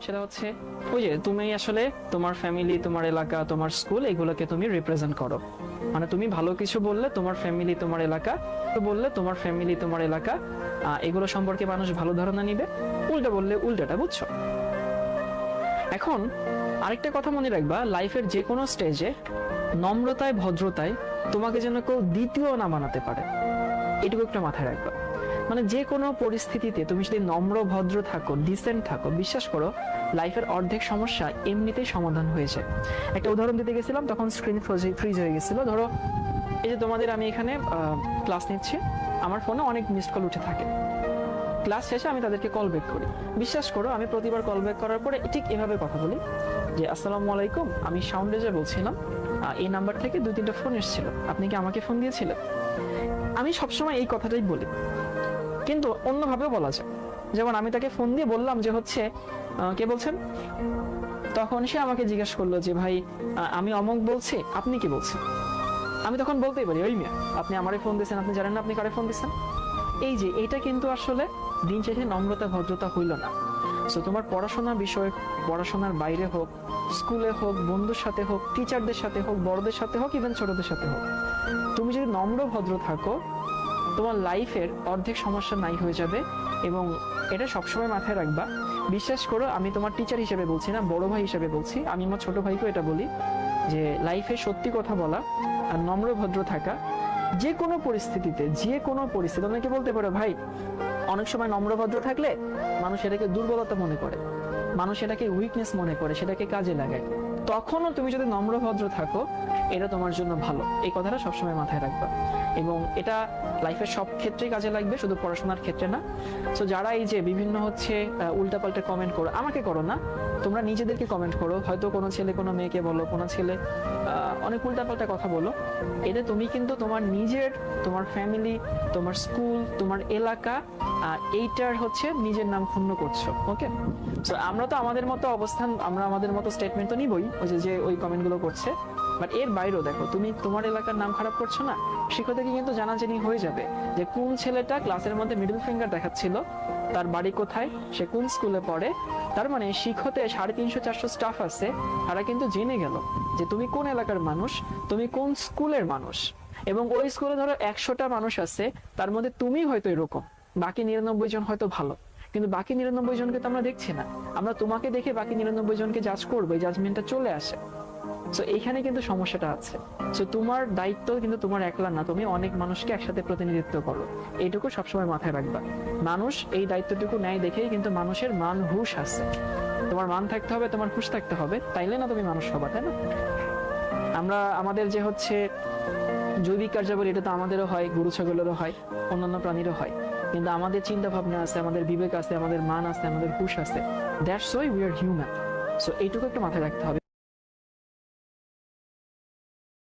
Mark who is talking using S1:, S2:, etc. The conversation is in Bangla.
S1: সেটা হচ্ছে ওই যে তুমি আসলে তোমার ফ্যামিলি, তোমার এলাকা, তোমার স্কুল এগুলোকে তুমি রিপ্রেজেন্ট করো। মানে তুমি ভালো কিছু বললে তোমার ফ্যামিলি, তোমার এলাকা বললে তোমার ফ্যামিলি, তোমার এলাকা এগুলো সম্পর্কে মানুষ ভালো ধারণা নিবে। উল্টা বললে উল্টাটা, বুঝছো? এখন আরেকটা কথা মনে রাখবা, লাইফের যে কোনো স্টেজে নম্রতায়, ভদ্রতায় তোমাকে যেন কেউ দ্বিতীয় না বানাতে পারে, এটুকু একটা মাথায় রাখবা। মানে যে কোনো পরিস্থিতিতে তুমি যদি নম্র, ভদ্র থাকো, ডিসেন্ট থাকো, বিশ্বাস করো লাইফের অর্ধেক সমস্যা এমনিতেই সমাধান হয়ে যায়। একটা উদাহরণ দিতে গেছিলাম, তখন স্ক্রিন ফ্রিজ হয়ে গেছিল। ধরো এই যে তোমাদের আমি এখানে ক্লাস নিচ্ছি, আমার ফোনে অনেক মিসড কল উঠে থাকে। ক্লাস শেষে আমি তাদেরকে কল ব্যাক করি। বিশ্বাস করো আমি প্রতিবার কল ব্যাক করার পরে ঠিক এভাবে কথা বলি যে আসসালামু আলাইকুম, আমি সাউন্ড রেজে বলছিলাম, এই নাম্বার থেকে 2-3টা ফোন এসেছিল, আপনি কি আমাকে ফোন দিয়েছিলেন? আমি সবসময় এই কথাটাই বলি, কিন্তু অন্যভাবেও বলা যায়। যেমন আমি তাকে ফোন দিয়ে বললাম যে হচ্ছে কে বলছেন, তখন সে আমাকে জিজ্ঞাসা করলো যে ভাই আমি অমক বলছি, আপনি কি বলছেন? আমি তখন বলতেই পারি ওই মিয়া, আপনি আমারে ফোন দিয়েছেন, আপনি জানেন না আপনি কারে ফোন দিচ্ছেন? এই যে এটা কিন্তু আসলে দিন শেষে নম্রতা, ভদ্রতা হইল না। সো তোমার পড়াশোনা বিষয়, পড়াশোনার বাইরে হোক, স্কুলে হোক, বন্ধুর সাথে হোক, টিচারদের সাথে হোক, বড়দের সাথে হোক, ইভেন ছোটদের সাথে হোক, তুমি যদি নম্র ভদ্র থাকো তোমার লাইফের অর্ধেক সমস্যা নাই হয়ে যাবে। এবং এটা সবসময় মাথায় রাখবা। বিশ্বাস করো আমি তোমার টিচার হিসেবে বলছি না, বড় ভাই হিসেবে বলছি। আমি আমার ছোট ভাইকেও এটা বলি যে লাইফে সত্যি কথা বলা আর নম্র ভদ্র থাকা যে কোনো পরিস্থিতিতে, যে কোনো পরিস্থিতি। অনেকে বলতে পারো ভাই অনেক সময় নম্র ভদ্র থাকলে মানুষ এটাকে দুর্বলতা মনে করে, মানুষ এটাকে উইকনেস মনে করে, সেটাকে কাজে লাগায়। তখনও তুমি যদি নম্র ভদ্র থাকো এটা তোমার জন্য ভালো। এই কথাটা সবসময় মাথায় রাখবা, এবং এটা লাইফের সব ক্ষেত্রেই কাজে লাগবে, শুধু পড়াশোনার ক্ষেত্রে না। সো যারা এই যে বিভিন্ন হচ্ছে উল্টাপাল্টা কমেন্ট করো, আমাকে করো না, তোমরা নিজেদেরকে কমেন্ট করো, হয়তো কোনো ছেলে কোনো মেয়েকে বলো, কোনো ছেলে অনেক উল্টাপাল্টা কথা বলো, এটা তুমি কিন্তু তোমার নিজের, তোমার ফ্যামিলি, তোমার স্কুল, তোমার এলাকা এইটার হচ্ছে নিজের নাম ক্ষুণ্ণ করছো। ওকে, সো আমরা তো আমাদের মতো অবস্থান, আমরা আমাদের মতো স্টেটমেন্ট তো নিবই, ওই যে ওই কমেন্ট গুলো করছে। বাট এর বাইরেও দেখো, তুমি তোমার এলাকার নাম খারাপ করছো না, শিক্ষকদেরকে কিন্তু জানাজানি হয়ে যাবে যে কোন ছেলেটা ক্লাসের মধ্যে মিডল ফিঙ্গার দেখাচ্ছিল, তার বাড়ি কোথায়, সে কোন স্কুলে পড়ে। তার মানে শিক্ষতে 350-400 স্টাফ আছে, তারা কিন্তু জেনে গেল যে তুমি কোন এলাকার মানুষ, তুমি কোন স্কুলের মানুষ। এবং ওই স্কুলে ধরো 100টা মানুষ আছে, তার মধ্যে তুমি হয়তো এরকম, বাকি 99 জন হয়তো ভালো, কিন্তু বাকি 99 জনকে তো আমরা দেখছি না। আমরা তোমাকে দেখে বাকি 99 জনকে জাজ করবো, এই জাজমেন্টটা চলে আসে। সো এইখানে কিন্তু সমস্যাটা আছে। সো তোমার দায়িত্ব কিন্তু তোমার একলা না, তুমি অনেক মানুষকে একসাথে প্রতিনিধিত্ব করো, এইটুকু সবসময় মাথায় রাখবা। মানুষ এই দায়িত্বটুকু নেয় দেখেই কিন্তু মানুষের মান হুশ আছে। তোমার মান থাকতে হবে, তোমার হুশ থাকতে হবে, তাইলে না তুমি মানুষ হবা, তাই না? আমরা আমাদের যে হচ্ছে জৈবিক কার্যাবলী, এটা তো আমাদেরও হয়, গরু ছাগলেরও হয়, অন্যান্য প্রাণীরও হয়, কিন্তু আমাদের চিন্তা ভাবনা আছে, আমাদের বিবেক আছে, আমাদের মান আছে, আমাদের হুশ আছে। That's why we are human. So এইটুকু একটু মাথায় রাখতে হবে।